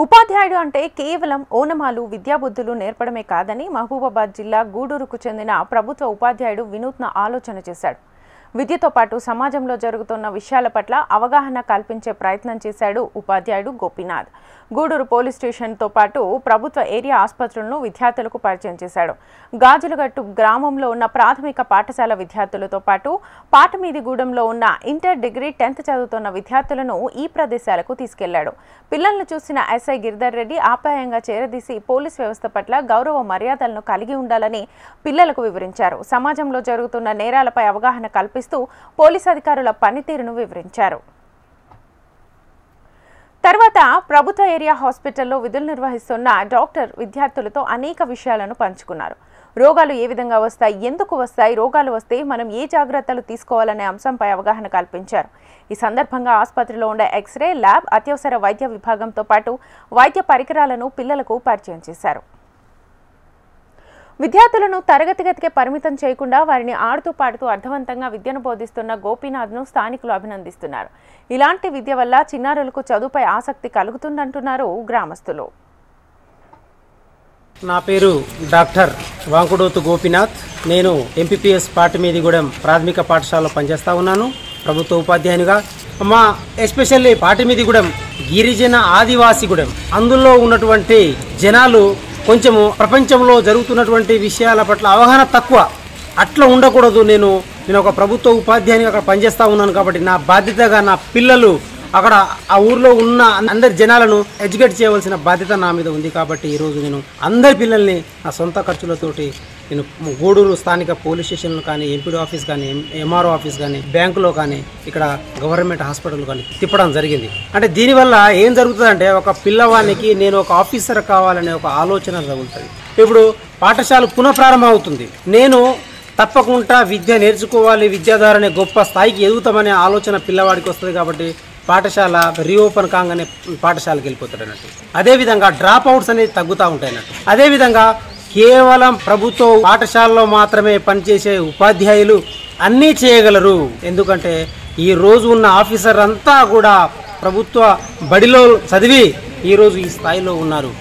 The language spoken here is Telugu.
ఉపాధ్యాయుడు అంటే కేవలం ఓనమాలు విద్యాబుద్ధులు నేర్పడమే కాదని మహబూబాబాద్ జిల్లా గూడూరుకు చెందిన ప్రభుత్వ ఉపాధ్యాయుడు వినూత్న ఆలోచన చేశాడు. విద్యతో పాటు సమాజంలో జరుగుతున్న విషయాల పట్ల అవగాహన కల్పించే ప్రయత్నం చేశాడు ఉపాధ్యాయుడు గోపీనాథ్. గూడూరు పోలీస్ స్టేషన్తో పాటు ప్రభుత్వ ఏరియా ఆసుపత్రులను విద్యార్థులకు పరిచయం చేశాడు. గాజులగట్టు గ్రామంలో ఉన్న ప్రాథమిక పాఠశాల విద్యార్థులతో పాటు పాటమీదిగూడెంలో ఉన్న ఇంటర్, డిగ్రీ, 10th చదువుతున్న విద్యార్థులను ఈ ప్రదేశాలకు తీసుకెళ్లాడు. పిల్లలను చూసిన ఎస్ఐ గిరిధర్ రెడ్డి ఆప్యాయంగా చేరదీసి పోలీస్ వ్యవస్థ పట్ల గౌరవ మర్యాదలను కలిగి ఉండాలని పిల్లలకు వివరించారు. సమాజంలో జరుగుతున్న నేరాలపై అవగాహన కల్పిస్తూ పోలీస్ అధికారుల పనితీరును వివరించారు. తర్వాత ప్రభుత్వ ఏరియా హాస్పిటల్లో విధులు నిర్వహిస్తున్న డాక్టర్ విద్యార్థులతో అనేక విషయాలను పంచుకున్నారు. రోగాలు ఏ విధంగా వస్తాయి, ఎందుకు వస్తాయి, రోగాలు వస్తే మనం ఏ జాగ్రత్తలు తీసుకోవాలనే అంశంపై అవగాహన కల్పించారు. ఈ సందర్భంగా ఆసుపత్రిలో ఉండే ఎక్స్రే, ల్యాబ్, అత్యవసర వైద్య విభాగంతో పాటు వైద్య పరికరాలను పిల్లలకు పరిచయం చేశారు. విద్యార్థులను తరగతి గదికే పరిమితం చేయకుండా వారిని ఆడుతూ పాడుతూ అర్థవంతంగా విద్యను బోధిస్తున్న గోపీనాథ్ను స్థానికులు అభినందిస్తున్నారు. ఇలాంటి విద్య వల్ల చిన్నారులకు చదువుపై ఆసక్తి కలుగుతుందంటున్నారు గ్రామస్తులు. నా పేరు డాక్టర్ వాంకుడోతు గోపీనాథ్. నేను ఎంపీపీఎస్ పాటమీదిగూడెం ప్రాథమిక పాఠశాలలో పనిచేస్తా ఉన్నాను ప్రభుత్వ ఉపాధ్యాయునిగా. మా ఎస్పెషల్లీ పాటమీదిగూడెం గిరిజన ఆదివాసీగూడెం, అందులో ఉన్నటువంటి జనాలు కొంచెము ప్రపంచంలో జరుగుతున్నటువంటి విషయాల పట్ల అవగాహన తక్కువ. అట్లా ఉండకూడదు. నేను ఒక ప్రభుత్వ ఉపాధ్యాయునిగా అక్కడ పనిచేస్తూ ఉన్నాను కాబట్టి నా బాధ్యతగా నా పిల్లలు అక్కడ ఆ ఊర్లో ఉన్న అందరి జనాలను ఎడ్యుకేట్ చేయవలసిన బాధ్యత నా మీద ఉంది. కాబట్టి ఈరోజు నేను అందరి పిల్లల్ని నా సొంత ఖర్చులతోటి నేను గూడూరు స్థానిక పోలీస్ స్టేషన్లు కానీ, ఎంపీడీ ఆఫీస్ కానీ, ఎంఆర్ఓ ఆఫీస్ కానీ, బ్యాంకులో కానీ, ఇక్కడ గవర్నమెంట్ హాస్పిటల్ కానీ తిప్పడం జరిగింది. అంటే దీనివల్ల ఏం జరుగుతుందంటే ఒక పిల్లవానికి నేను ఒక ఆఫీసర్ కావాలనే ఒక ఆలోచన జరుగుతుంది. ఇప్పుడు పాఠశాల పునఃప్రారంభం అవుతుంది. నేను తప్పకుండా విద్య నేర్చుకోవాలి, విద్య ద్వారానే గొప్ప స్థాయికి ఎదుగుతామనే ఆలోచన పిల్లవాడికి వస్తుంది. కాబట్టి పాఠశాల రీఓపెన్ కాగానే పాఠశాలకు వెళ్ళిపోతాడు అన్నట్టు. అదేవిధంగా డ్రాప్ అవుట్స్ అనేది తగ్గుతూ ఉంటాయి అన్నట్టు. అదేవిధంగా కేవలం ప్రభుత్వ పాఠశాలలో మాత్రమే పనిచేసే ఉపాధ్యాయులు అన్నీ చేయగలరు. ఎందుకంటే ఈ రోజు ఉన్న ఆఫీసర్ అంతా కూడా ప్రభుత్వ బడిలో చదివి ఈరోజు ఈ స్థాయిలో ఉన్నారు.